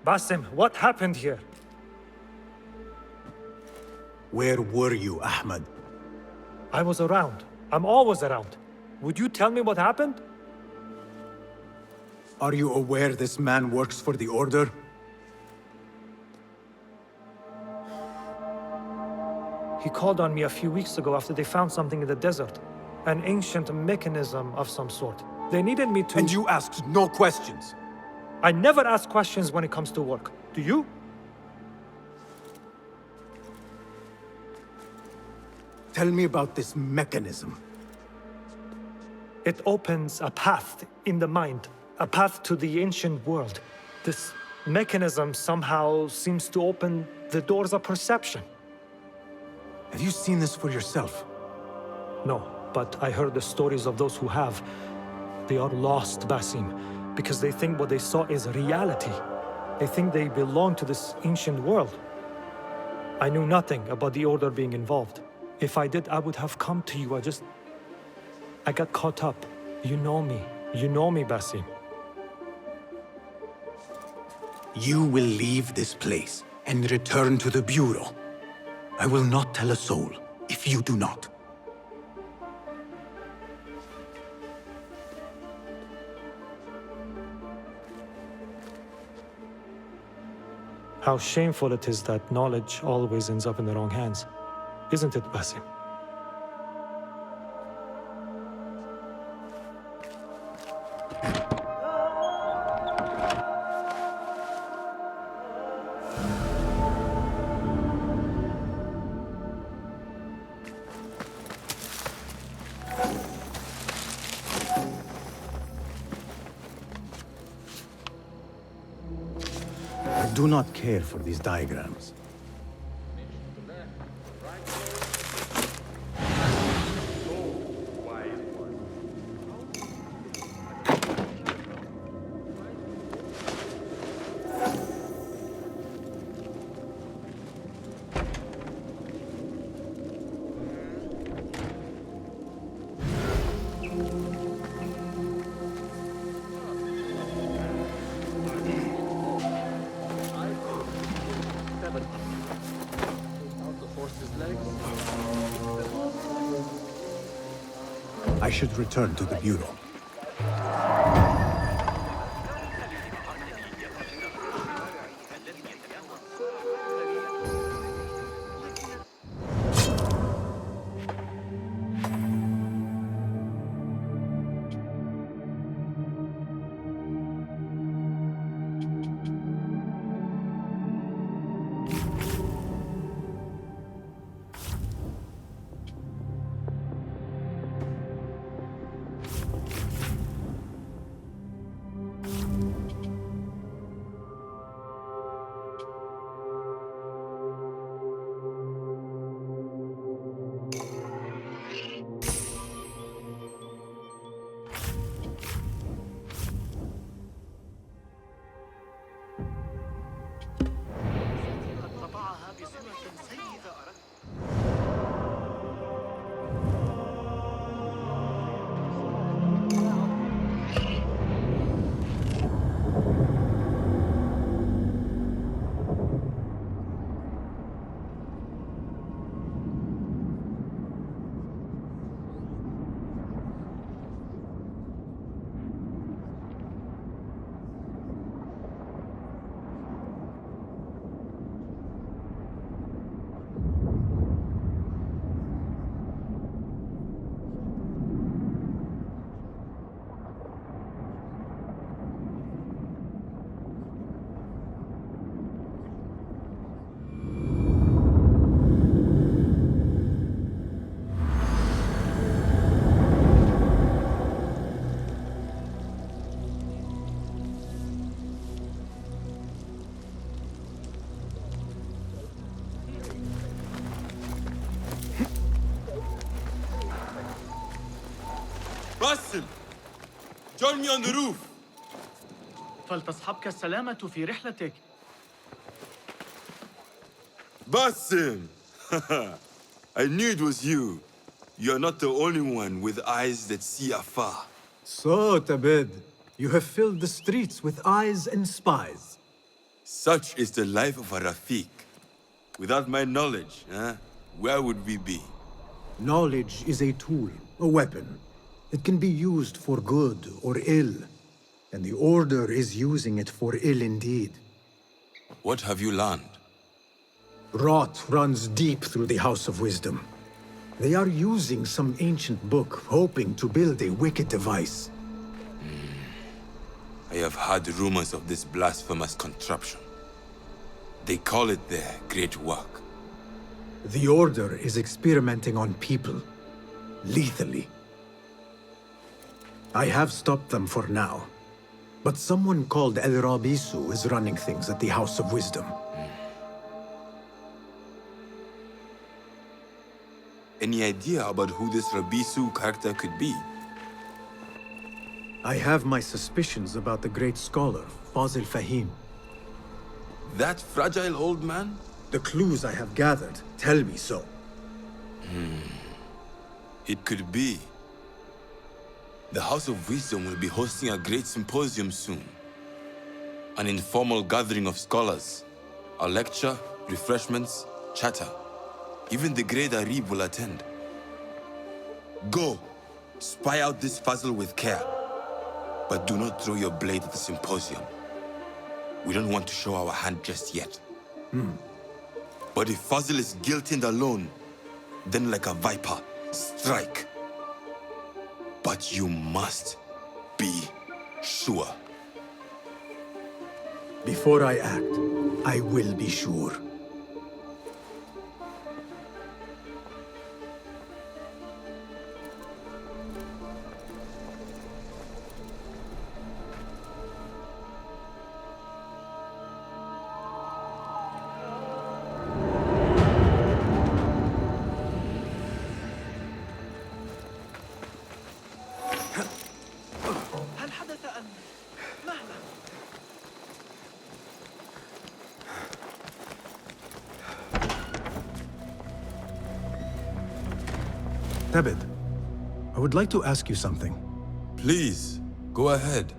Basim, what happened here? Where were you, Ahmed? I was around. I'm always around. Would you tell me what happened? Are you aware this man works for the Order? He called on me a few weeks ago after they found something in the desert. An ancient mechanism of some sort. They needed me to— And you asked no questions? I never ask questions when it comes to work. Do you? Tell me about this mechanism. It opens a path in the mind, a path to the ancient world. This mechanism somehow seems to open the doors of perception. Have you seen this for yourself? No, but I heard the stories of those who have. They are lost, Basim, because they think what they saw is reality. They think they belong to this ancient world. I knew nothing about the Order being involved. If I did, I would have come to you. I got caught up. You know me. You know me, Basim. You will leave this place and return to the Bureau. I will not tell a soul if you do not. How shameful it is that knowledge always ends up in the wrong hands. Isn't it, Basim? I do not care for these diagrams. I should return to the Bureau. Basim, join me on the roof. فلتصحبك السلامة في رحلتك. Basim! I knew it was you. You're not the only one with eyes that see afar. So, Tabid, you have filled the streets with eyes and spies. Such is the life of a Rafiq. Without my knowledge, where would we be? Knowledge is a tool, a weapon. It can be used for good or ill. And the Order is using it for ill indeed. What have you learned? Rot runs deep through the House of Wisdom. They are using some ancient book, hoping to build a wicked device. I have heard rumors of this blasphemous contraption. They call it their great work. The Order is experimenting on people, lethally. I have stopped them for now. But someone called El Rabisu is running things at the House of Wisdom. Any idea about who this Rabisu character could be? I have my suspicions about the great scholar, Fazil Fahim. That fragile old man? The clues I have gathered tell me so. It could be. The House of Wisdom will be hosting a great symposium soon. An informal gathering of scholars. A lecture, refreshments, chatter. Even the great Arib will attend. Go, spy out this puzzle with care. But do not throw your blade at the symposium. We don't want to show our hand just yet. But if Fazil is guilty and alone, then like a viper, strike. But you must be sure. Before I act, I will be sure. هل حدث أن مهلا؟ Tebed, I would like to ask you something. Please, go ahead.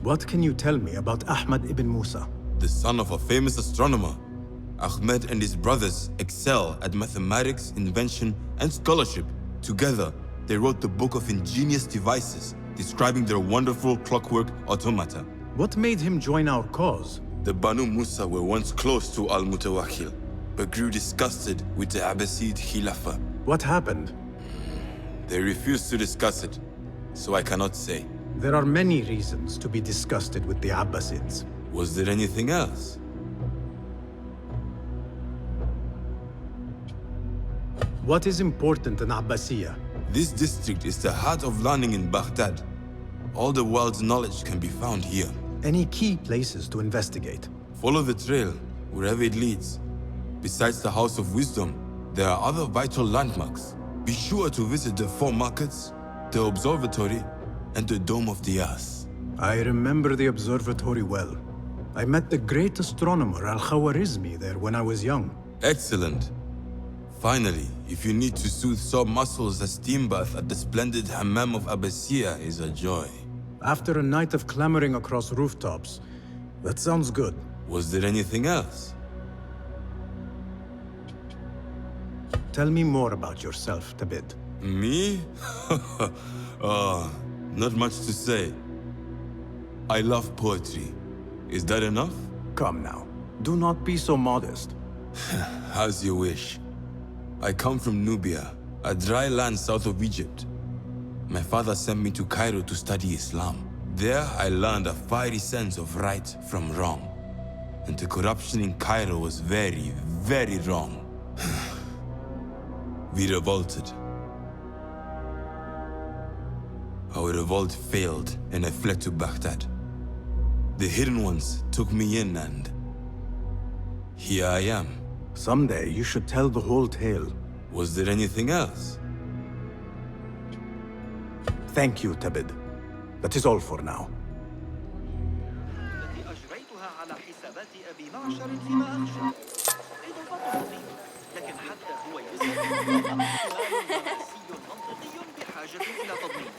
What can you tell me about Ahmad ibn Musa? The son of a famous astronomer, Ahmed and his brothers excel at mathematics, invention, and scholarship. Together, they wrote the Book of Ingenious Devices, describing their wonderful clockwork automata. What made him join our cause? The Banu Musa were once close to Al-Mutawakkil, but grew disgusted with the Abbasid Khilafah. What happened? They refused to discuss it, so I cannot say. There are many reasons to be disgusted with the Abbasids. Was there anything else? What is important in Abbasiyya? This district is the heart of learning in Baghdad. All the world's knowledge can be found here. Any key places to investigate? Follow the trail, wherever it leads. Besides the House of Wisdom, there are other vital landmarks. Be sure to visit the 4 markets, the observatory, and the Dome of the Earth. I remember the observatory well. I met the great astronomer Al-Khawarizmi there when I was young. Excellent. Finally, if you need to soothe sore muscles, a steam bath at the splendid Hammam of Abbasiyya is a joy. After a night of clambering across rooftops, that sounds good. Was there anything else? Tell me more about yourself, Tabit. Me? Not much to say. I love poetry. Is that enough? Come now, do not be so modest. As you wish. I come from Nubia, a dry land south of Egypt. My father sent me to Cairo to study Islam. There I learned a fiery sense of right from wrong. And the corruption in Cairo was very, very wrong. We revolted. Our revolt failed and I fled to Baghdad. The Hidden Ones took me in and here I am. Someday you should tell the whole tale. Was there anything else? Thank you, Tabid. That is all for now. التي أجريتها على حسابات أبي معشر فيما أخشى. إضافته لي، لكن حتى هو يزعم احتمال رئيسي منطقي بحاجة إلى تضمين.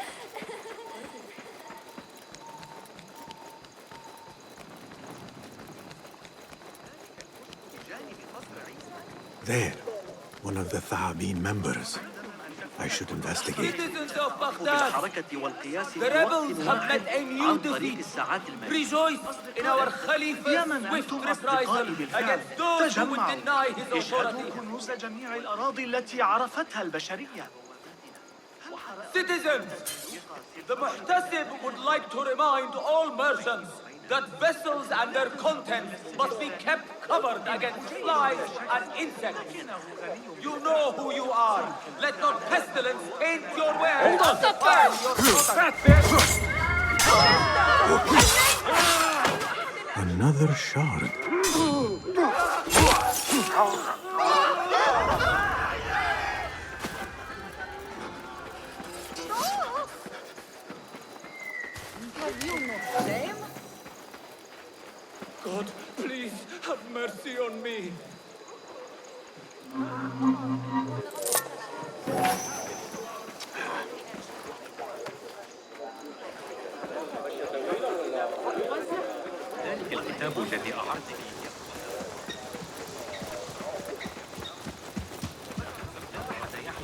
There, one of the Thaabin members. I should investigate. Citizens of Baghdad, بالحركة والقياس the rebels have met a new عن طريق defeat. الساعات المالية. Rejoice in our Khalifa's يا من swift أنتم reprisal أصدقائي بالفعل against those who would تجمعوا deny his authority. اشهدوا كنوز جميع الأراضي التي عرفتها البشرية. Citizens, the Muhtasib would like to remind all merchants that vessels and their contents must be kept covered against flies and insects. You know who you are. Let not pestilence taint your wares and defile your products. Another shard. God, please have mercy on me. ذلك الكتاب الذي أعرتك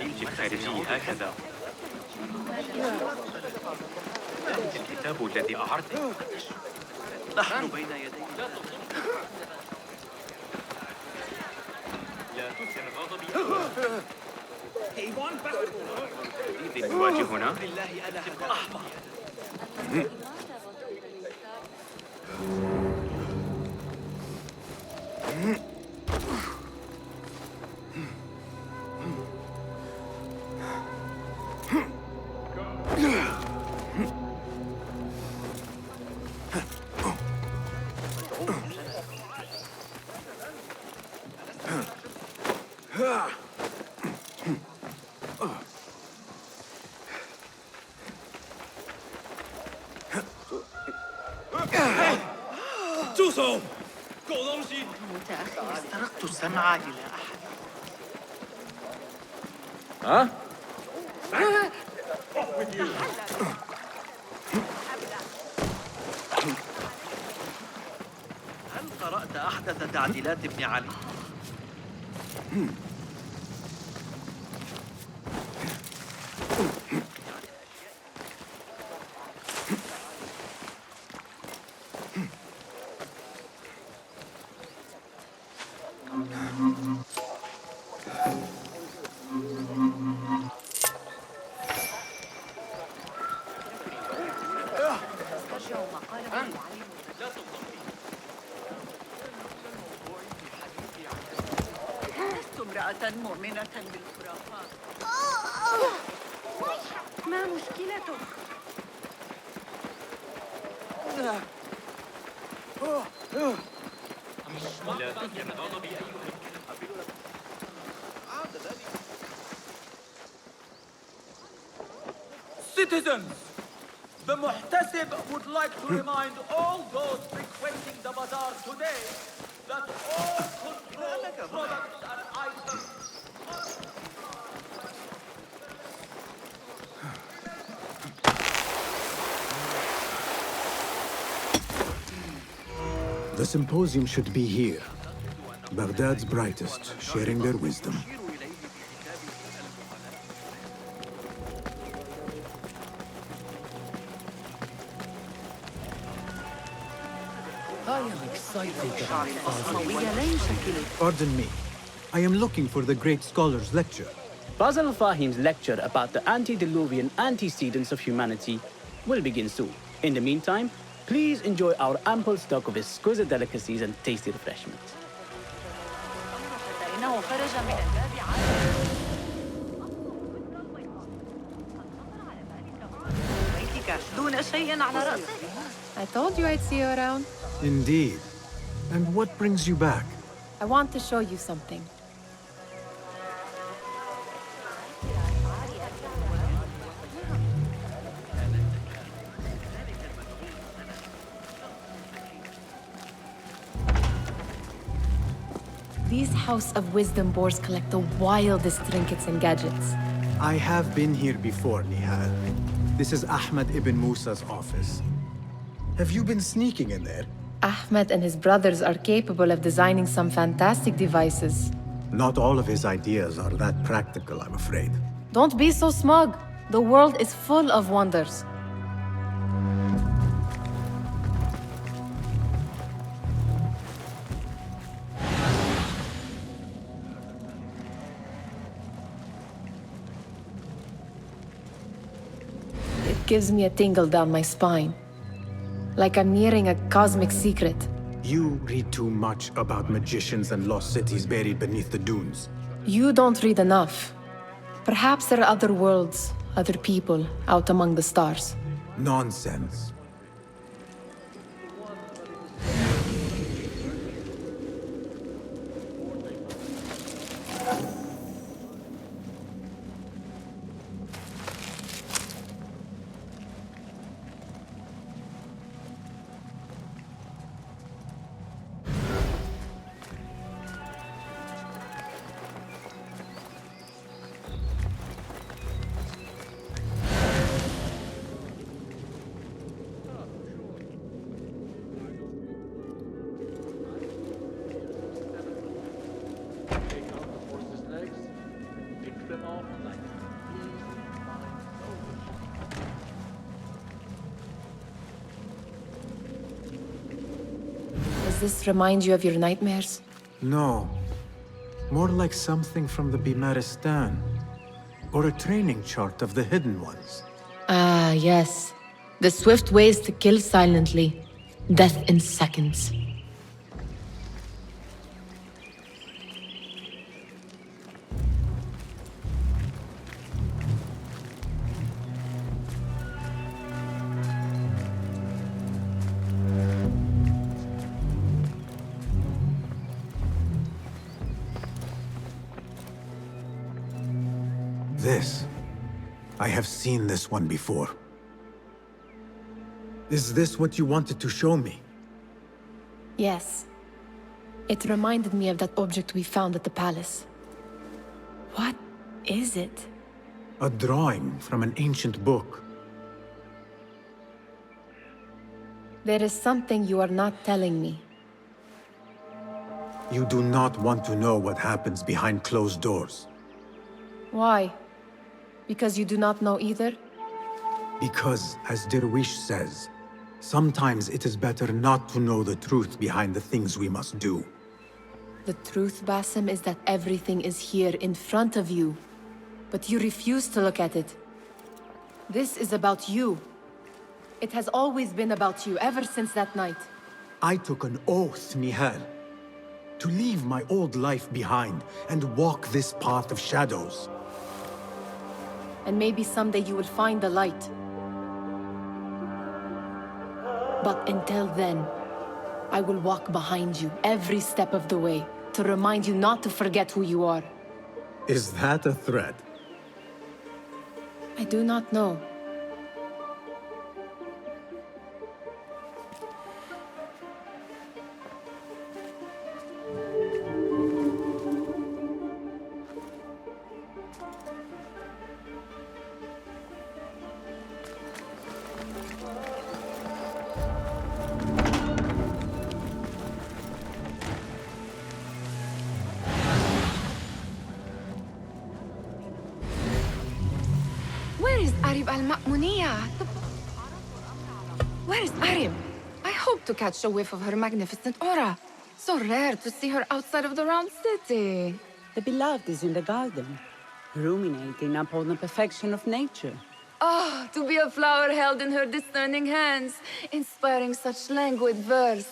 يمشي الخارجي هكذا. ذلك الكتاب الذي أعرتك. نحن بين يديك. لا تثر غضبي. إذ يواجهنا. بالله أنا أحمق. استرقت السمع إلى أحد. هل قرأت أحدث تعديلات ابن علي؟ لست امرأة مؤمنة بالخرافات. ما مشكلتك؟ لا تثر غضبي أيها الكلب. Citizens, the Muhtasib would like to remind all those frequenting the bazaar today that all controlled products and items The symposium should be here. Baghdad's brightest, sharing their wisdom. I am excited about الصموية لا يشكل. Pardon me. I am looking for the great scholar's lecture. Basil Fahim's lecture about the antediluvian antecedents of humanity will begin soon. In the meantime, please enjoy our ample stock of exquisite delicacies and tasty refreshments. إنه خرج من الباب عالم. بيتك دون شيء على رأسك. I told you I'd see you around. Indeed. And what brings you back? I want to show you something. These House of Wisdom boars collect the wildest trinkets and gadgets. I have been here before, Nihal. This is Ahmed ibn Musa's office. Have you been sneaking in there? Ahmed and his brothers are capable of designing some fantastic devices. Not all of his ideas are that practical, I'm afraid. Don't be so smug. The world is full of wonders. It gives me a tingle down my spine. Like I'm nearing a cosmic secret. You read too much about magicians and lost cities buried beneath the dunes. You don't read enough. Perhaps there are other worlds, other people, out among the stars. Nonsense. Does this remind you of your nightmares? No. More like something from the Bimaristan. Or a training chart of the Hidden Ones. Ah, yes. The swift ways to kill silently. Death in seconds. This. I have seen this one before. Is this what you wanted to show me? Yes. It reminded me of that object we found at the palace. What is it? A drawing from an ancient book. There is something you are not telling me. You do not want to know what happens behind closed doors. Why? Because you do not know either? Because, as Derwish says, sometimes it is better not to know the truth behind the things we must do. The truth, Basim, is that everything is here in front of you. But you refuse to look at it. This is about you. It has always been about you, ever since that night. I took an oath, Nihal, to leave my old life behind and walk this path of shadows. And maybe someday you will find the light. But until then, I will walk behind you every step of the way to remind you not to forget who you are. Is that a threat? I do not know. Where is Arib al-Ma'muniyah? Where is Arib? I hope to catch a whiff of her magnificent aura. So rare to see her outside of the round city. The beloved is in the garden, ruminating upon the perfection of nature. Oh, to be a flower held in her discerning hands, inspiring such languid verse.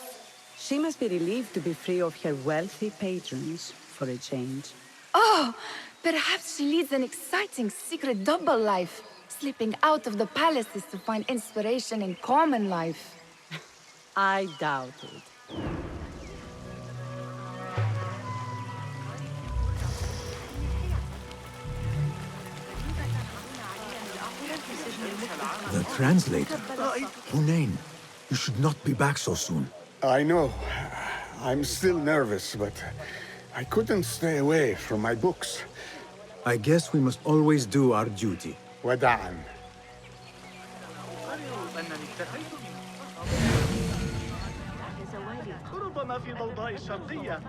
She must be relieved to be free of her wealthy patrons for a change. Oh, perhaps she leads an exciting secret double life, slipping out of the palaces to find inspiration in common life. I doubt it. The translator? Hunain, you should not be back so soon. I know. I'm still nervous, but I couldn't stay away from my books. I guess we must always do our duty. وداعا. ربما في ضوضاء الشرقية.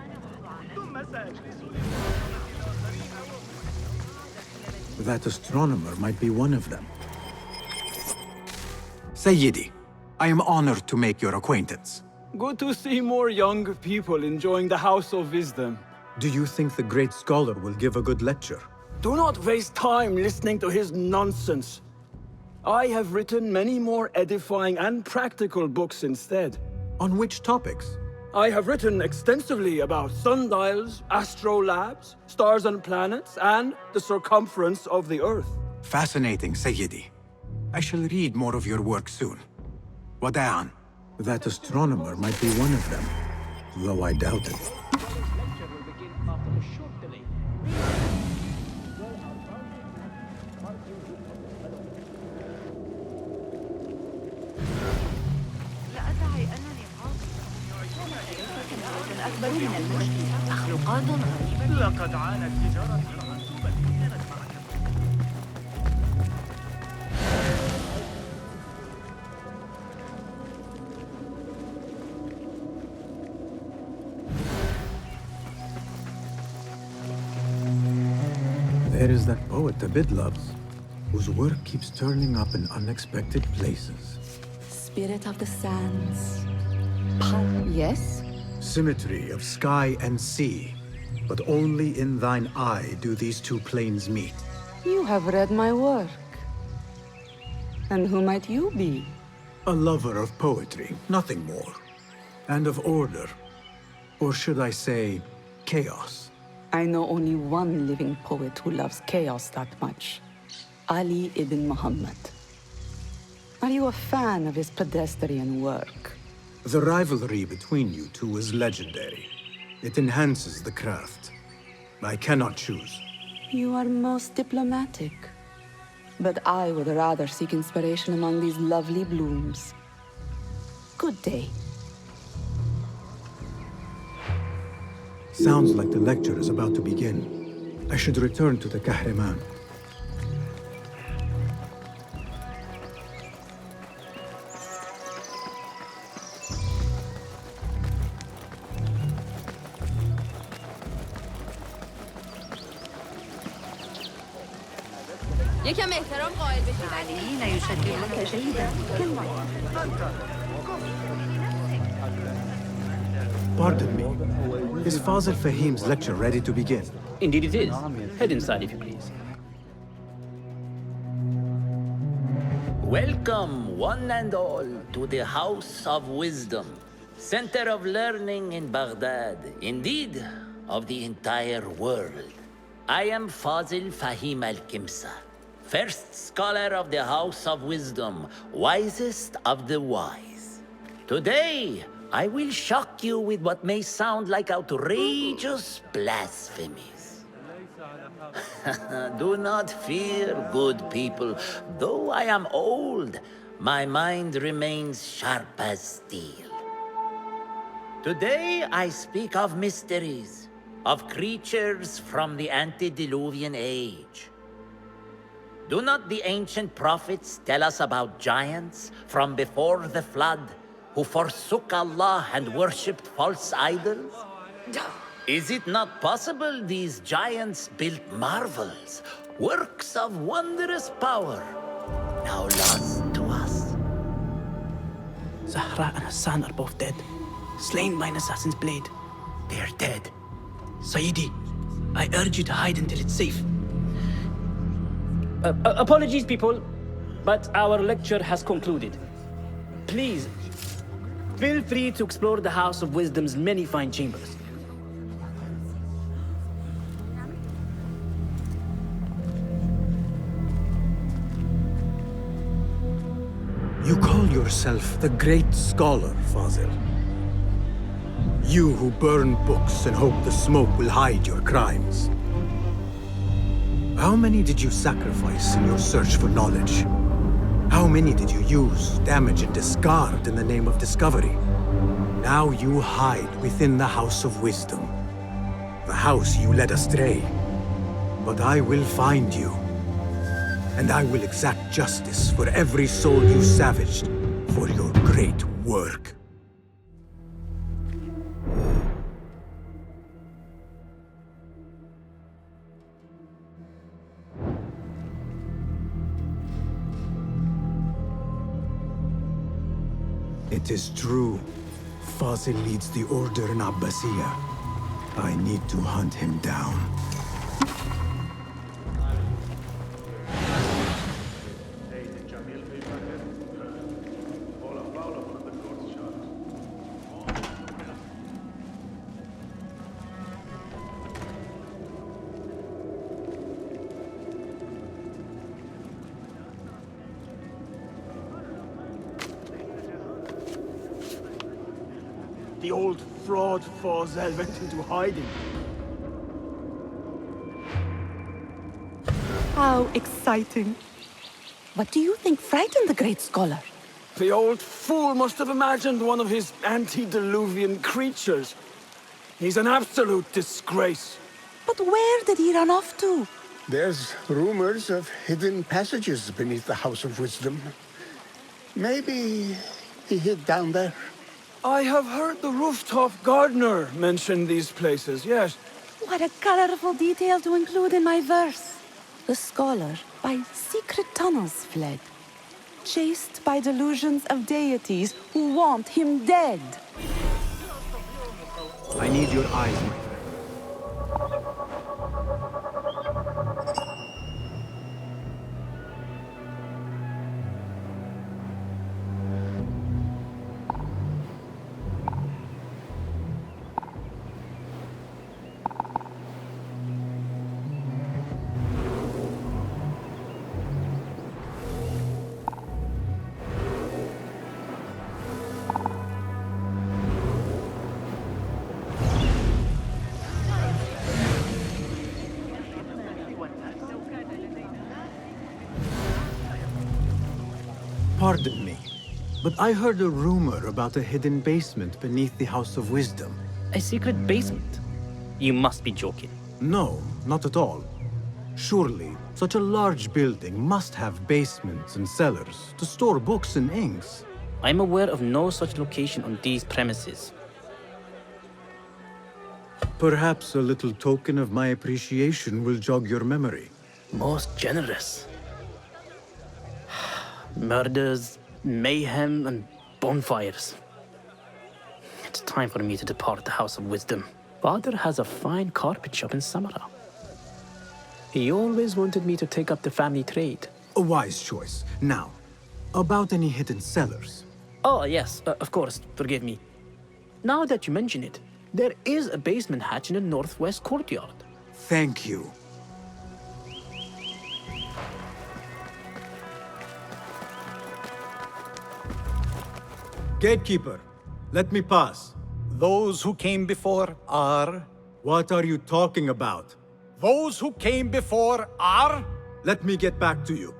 That astronomer might be one of them. Sayyidi, I am honored to make your acquaintance. Good to see more young people enjoying the House of Wisdom. Do you think the great scholar will give a good lecture? Do not waste time listening to his nonsense. I have written many more edifying and practical books instead. On which topics? I have written extensively about sundials, astrolabes, stars and planets, and the circumference of the Earth. Fascinating, Sayyidi. I shall read more of your work soon. Wada'an. That astronomer might be one of them, though I doubt it. لقد عانت تجارتي منسوبة كانت معك. There is that poet Abid loves, whose work keeps turning up in unexpected places. Spirit of the sands. Yes? Symmetry of sky and sea, but only in thine eye do these two planes meet. You have read my work. And who might you be? A lover of poetry, nothing more. And of order. Or should I say, chaos. I know only one living poet who loves chaos that much. Ali ibn Muhammad. Are you a fan of his pedestrian work? The rivalry between you two is legendary. It enhances the craft. I cannot choose. You are most diplomatic. But I would rather seek inspiration among these lovely blooms. Good day. Sounds like the lecture is about to begin. I should return to the Kahraman. یکم احترام قائل بشید. لا يشكلك جيدا. Pardon me. Is Fazil Fahim's lecture ready to begin? Indeed it is. Head inside if you please. Welcome, one and all, to the House of Wisdom, center of learning in Baghdad, indeed, of the entire world. I am Fazil Fahim al-Kimsa, first scholar of the House of Wisdom, wisest of the wise. Today, I will shock you with what may sound like outrageous blasphemies. Do not fear, good people. Though I am old, my mind remains sharp as steel. Today, I speak of mysteries, of creatures from the antediluvian age. Do not the ancient prophets tell us about giants from before the flood who forsook Allah and worshipped false idols? Is it not possible these giants built marvels, works of wondrous power, now lost to us? Zahra and Hassan are both dead, slain by an assassin's blade. They're dead. Sayyidi, I urge you to hide until it's safe. Apologies, people, but our lecture has concluded. Please, feel free to explore the House of Wisdom's many fine chambers. You call yourself the great scholar, Fazil. You who burn books and hope the smoke will hide your crimes. How many did you sacrifice in your search for knowledge? How many did you use, damage, and discard in the name of discovery? Now you hide within the House of Wisdom. The house you led astray. But I will find you. And I will exact justice for every soul you savaged for your great work. It is true. Fazil leads the Order in Abbasiyya. I need to hunt him down. The old fraud Fazil went into hiding. How exciting. What do you think frightened the great scholar? The old fool must have imagined one of his antediluvian creatures. He's an absolute disgrace. But where did he run off to? There's rumors of hidden passages beneath the House of Wisdom. Maybe he hid down there. I have heard the rooftop gardener mention these places, yes. What a colorful detail to include in my verse. The scholar by secret tunnels fled, chased by delusions of deities who want him dead. I need your eyes, my friend. Pardon me, but I heard a rumor about a hidden basement beneath the House of Wisdom. A secret basement? You must be joking. No, not at all. Surely, such a large building must have basements and cellars to store books and inks. I'm aware of no such location on these premises. Perhaps a little token of my appreciation will jog your memory. Most generous. Murders, mayhem, and bonfires. It's time for me to depart the House of Wisdom. Father has a fine carpet shop in Samara. He always wanted me to take up the family trade. A wise choice. Now, about any hidden cellars. Oh, yes, of course, forgive me. Now that you mention it, there is a basement hatch in the northwest courtyard. Thank you. Gatekeeper, let me pass. Those who came before are... What are you talking about? Those who came before are... Let me get back to you.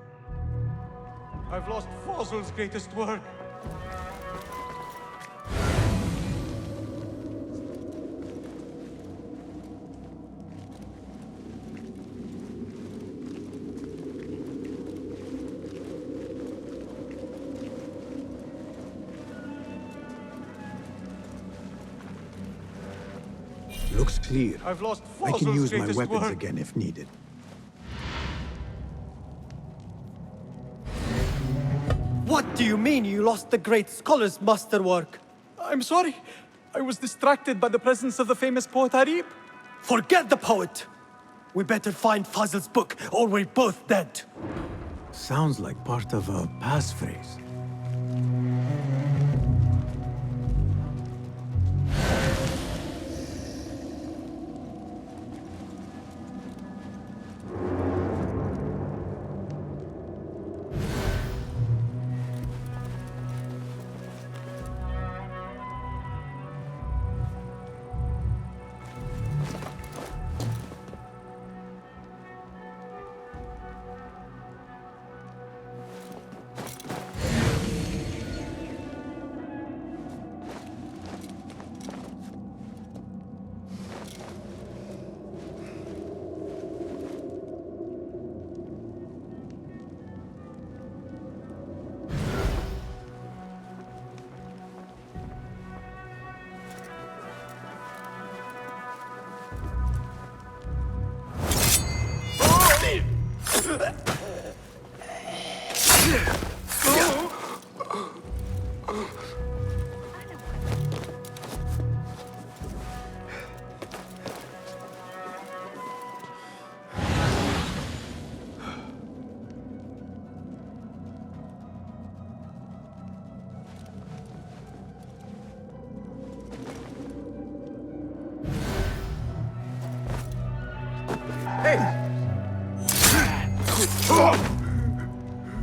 I've lost Fazil's greatest work. Looks clear. I've lost I Fazil's can use my greatest weapons work. again if needed. What do you mean you lost the great scholar's masterwork? I'm sorry. I was distracted by the presence of the famous poet Harib. Forget the poet! We better find Fazil's book, or we're both dead. Sounds like part of a passphrase.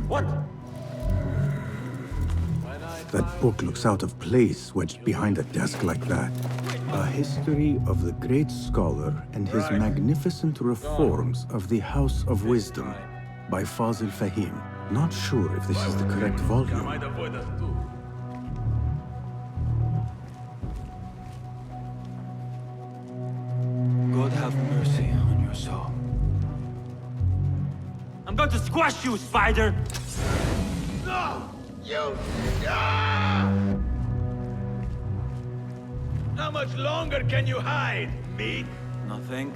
What? That book looks out of place wedged behind a desk like that. A history of the great scholar and his magnificent reforms of the House of Wisdom by Fazil Fahim. Not sure if this is the correct volume. God have mercy on your soul. I'm going to squash you, spider! No! You... How much longer can you hide, meat? Nothing.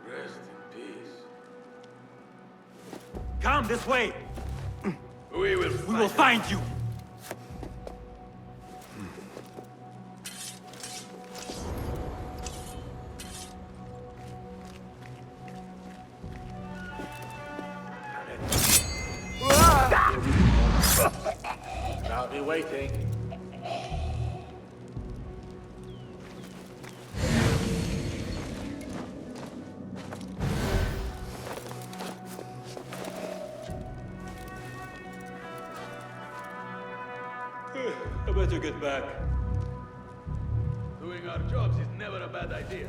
Rest in peace. Come this way! We will find you! I'll be waiting. I better get back. Doing our jobs is never a bad idea.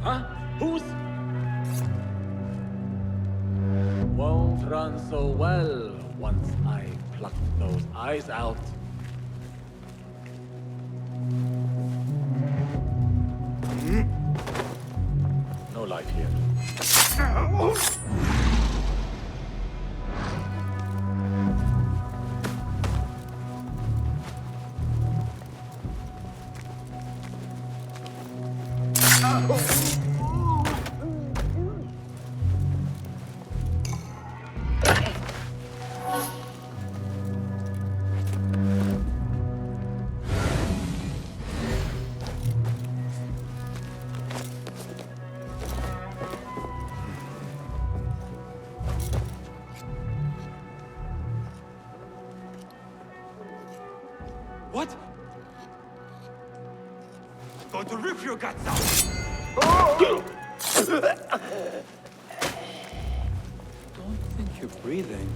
Huh? Who's? Won't run so well once I pluck those eyes out. No light here. What? I'm going to rip your guts out! Don't think you're breathing.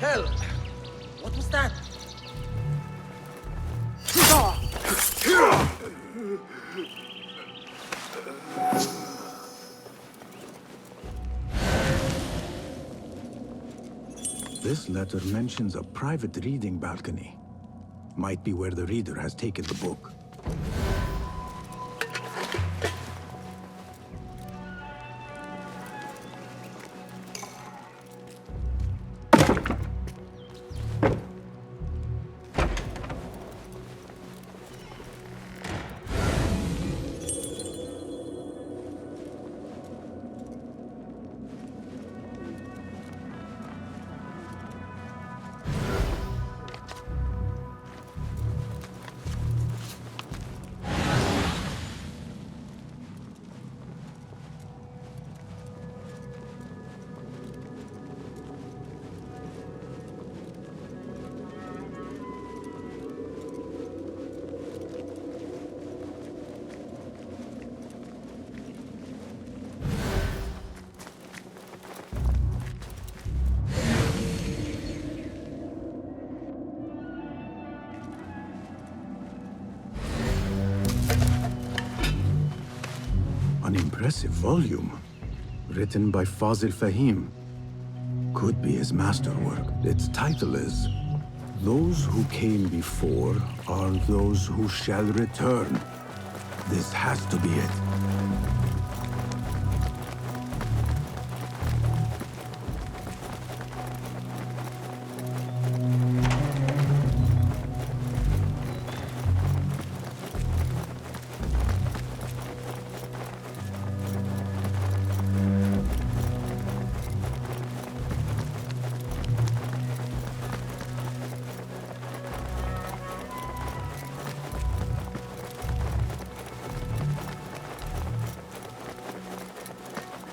Hell! What was that? This letter mentions a private reading balcony. Might be where the reader has taken the book. An impressive volume, written by Fazil Fahim. Could be his masterwork. Its title is Those Who Came Before Are Those Who Shall Return. This has to be it.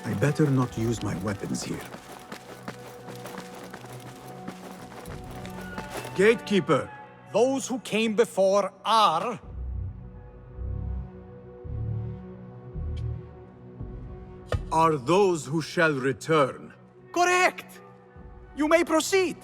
I better not use my weapons here. Gatekeeper! Those who came before are... Are those who shall return. Correct! You may proceed.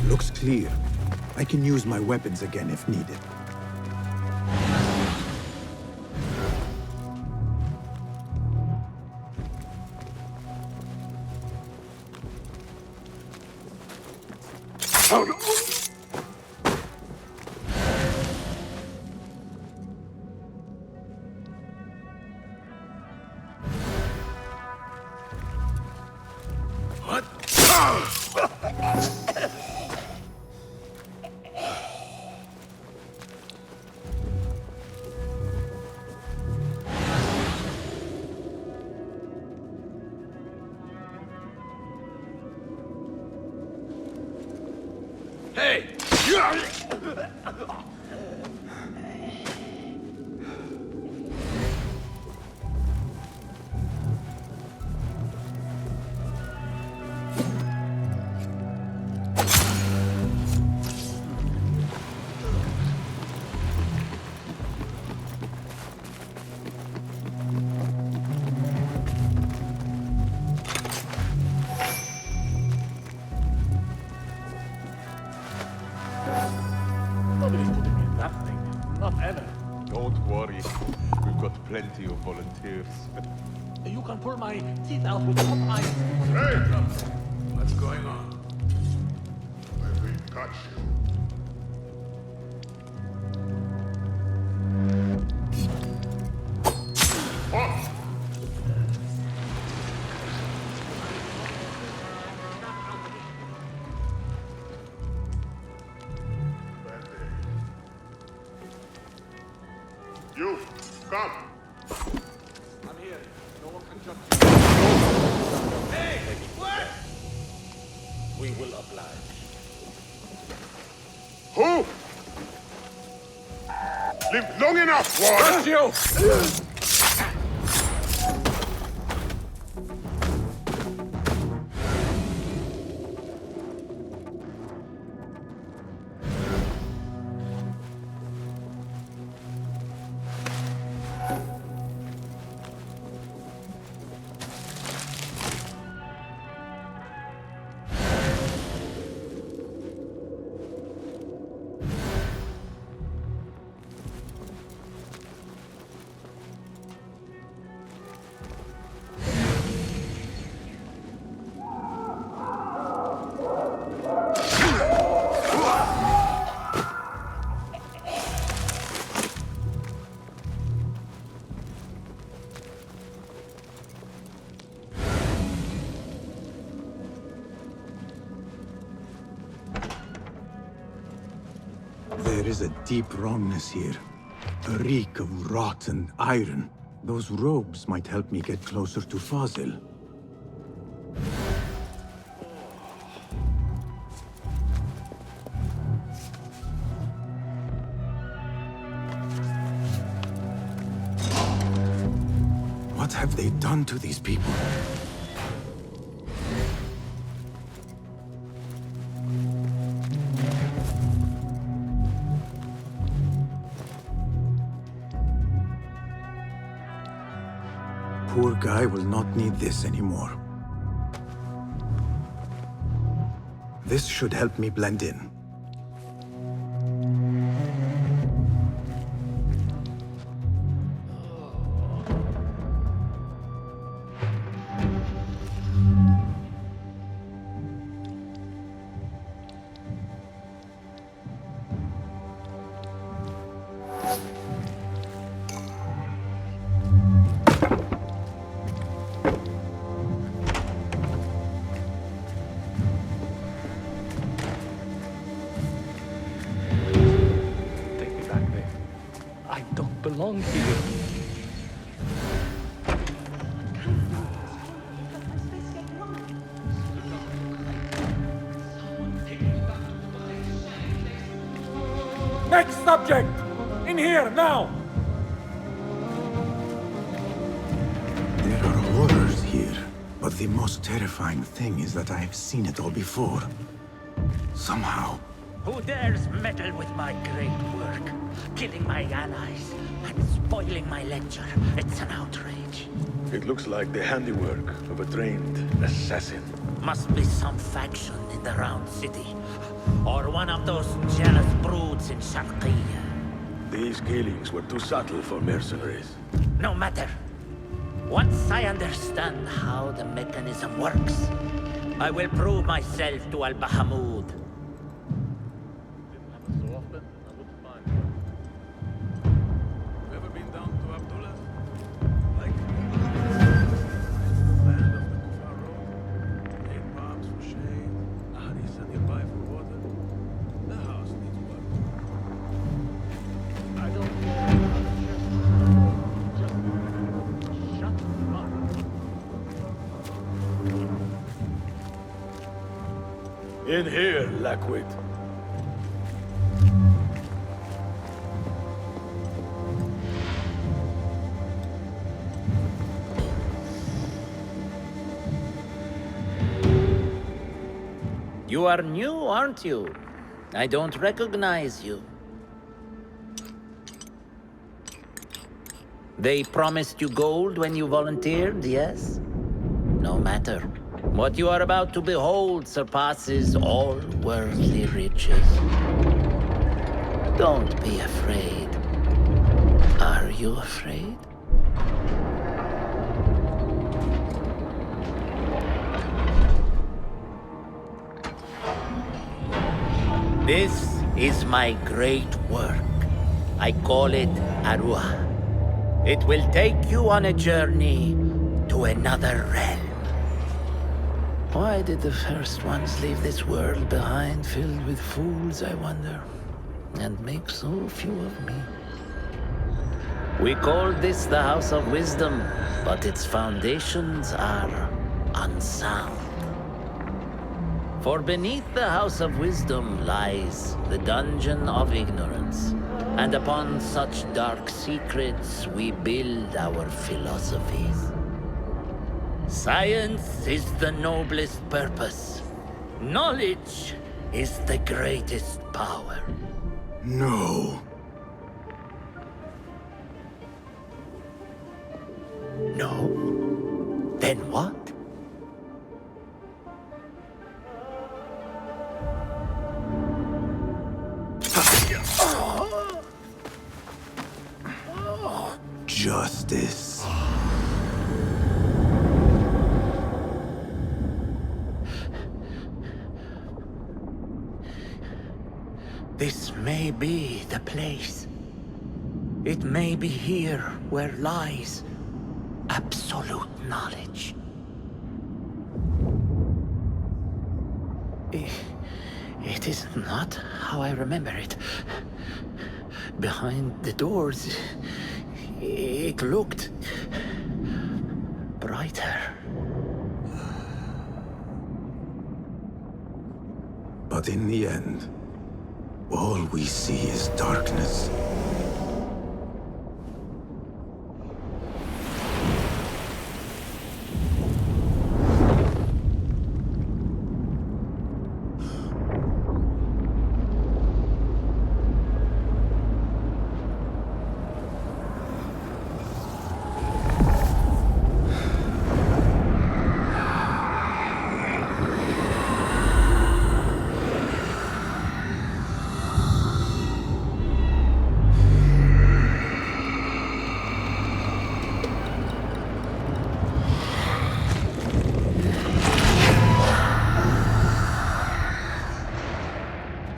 Looks clear. I can use my weapons again if needed. Hey! Nobody's putting me in that thing. Not ever. Don't worry. We've got plenty of volunteers. You can pull my teeth out with one eye. Hey! What's going on? I will catch you. Off! You, come! I'm here. No one can judge you. we will oblige. Who? Live long enough, Warren! You! There is a deep wrongness here. A reek of rotten iron. Those robes might help me get closer to Fazil. What have they done to these people? Poor guy will not need this anymore. This should help me blend in. Belong here. Next subject! In here, now! There are horrors here, but the most terrifying thing is that I have seen it all before. Somehow. Who dares meddle with my great work? Killing my allies and spoiling my lecture. It's an outrage. It looks like the handiwork of a trained assassin. Must be some faction in the Round City. Or one of those jealous broods in Sharqiyya. These killings were too subtle for mercenaries. No matter. Once I understand how the mechanism works, I will prove myself to Al-Bahamud. In here, Lackwit. You are new, aren't you? I don't recognize you. They promised you gold when you volunteered, yes? No matter. What you are about to behold surpasses all worldly riches. Don't be afraid. Are you afraid? This is my great work. I call it Arua. It will take you on a journey to another realm. Why did the first ones leave this world behind filled with fools, I wonder, and make so few of me? We called this the House of Wisdom, but its foundations are unsound. For beneath the House of Wisdom lies the Dungeon of Ignorance. And upon such dark secrets we build our philosophies. Science is the noblest purpose. Knowledge is the greatest power. No. No? Then what? Justice. This may be the place. It may be here where lies absolute knowledge. It is not how I remember it. Behind the doors, it looked brighter. But in the end, all we see is darkness.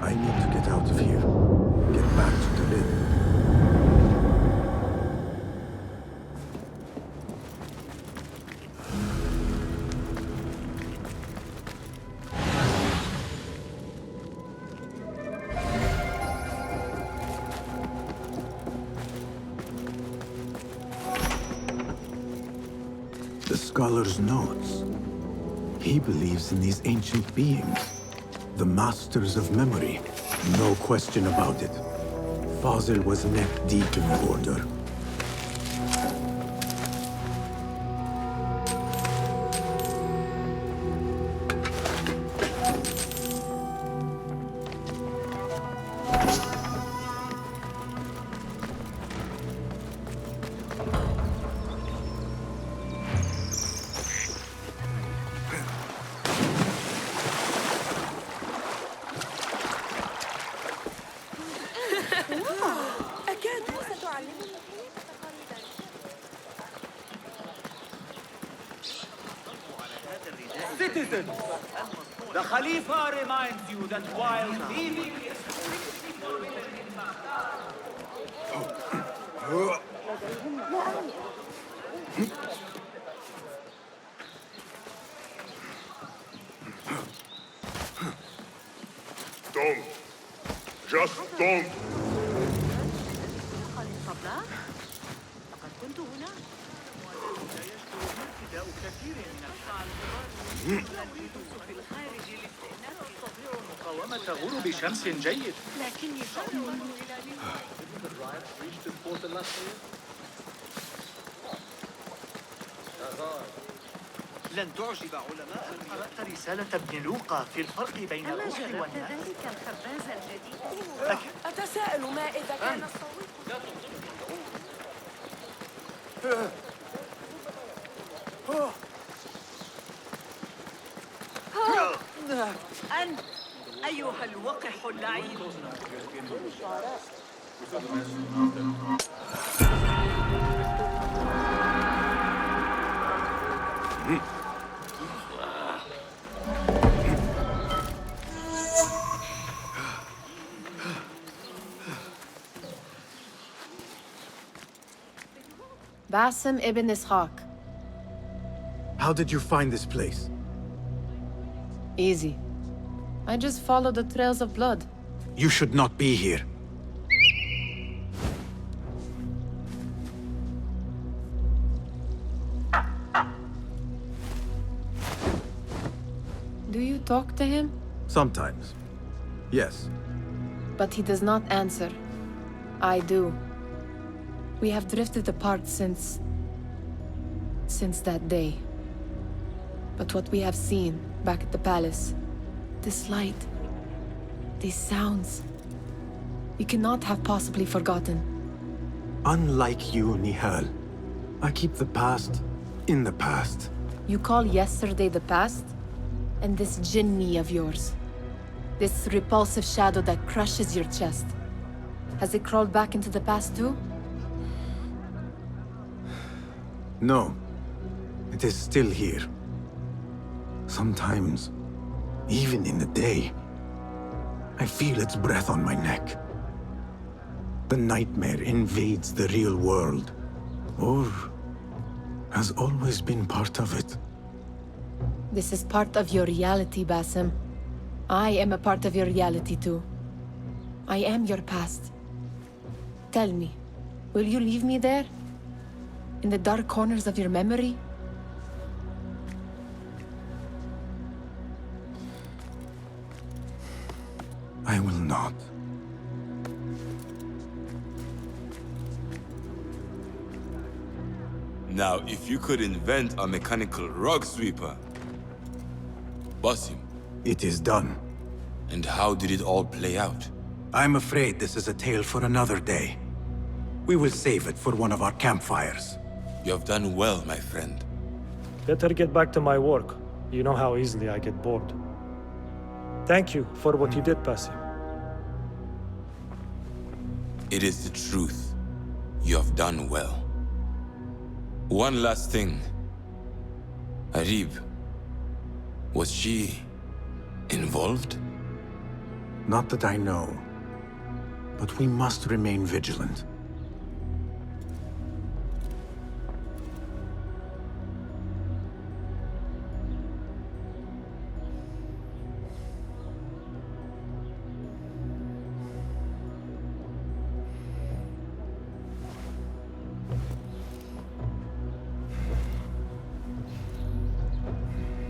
I need to get out of here. Get back to the lid. The scholar's notes. He believes in these ancient beings. The masters of memory. No question about it. Fazil was neck deep in the order. Citizens, the Khalifa reminds you that while leaving Don't. Just don't. مقاومة غروب شمس جيد. لكني لن تعجب علماء قرأت رسالة ابن لوقا في الفرق بين الروح والنفس. ذلك الخباز الجديد؟ أتساءل ما إذا كان الصوت أنت أيها الوقح اللعين. Basim ibn Ishaq. How did you find this place? Easy. I just follow the trails of blood. You should not be here. Do you talk to him? Sometimes. Yes. But he does not answer. I do. We have drifted apart since that day. But what we have seen back at the palace, this light, these sounds, we cannot have possibly forgotten. Unlike you, Nihal, I keep the past in the past. You call yesterday the past? And this Jinni of yours, this repulsive shadow that crushes your chest, has it crawled back into the past too? No. It is still here. Sometimes, even in the day, I feel its breath on my neck. The nightmare invades the real world, or has always been part of it. This is part of your reality, Basim. I am a part of your reality too. I am your past. Tell me, will you leave me there? In the dark corners of your memory? I will not. Now, if you could invent a mechanical rug sweeper, Basim. It is done. And how did it all play out? I'm afraid this is a tale for another day. We will save it for one of our campfires. You have done well, my friend. Better get back to my work. You know how easily I get bored. Thank you for what you did, Basim. It is the truth. You have done well. One last thing. Arib, was she involved? Not that I know. But we must remain vigilant.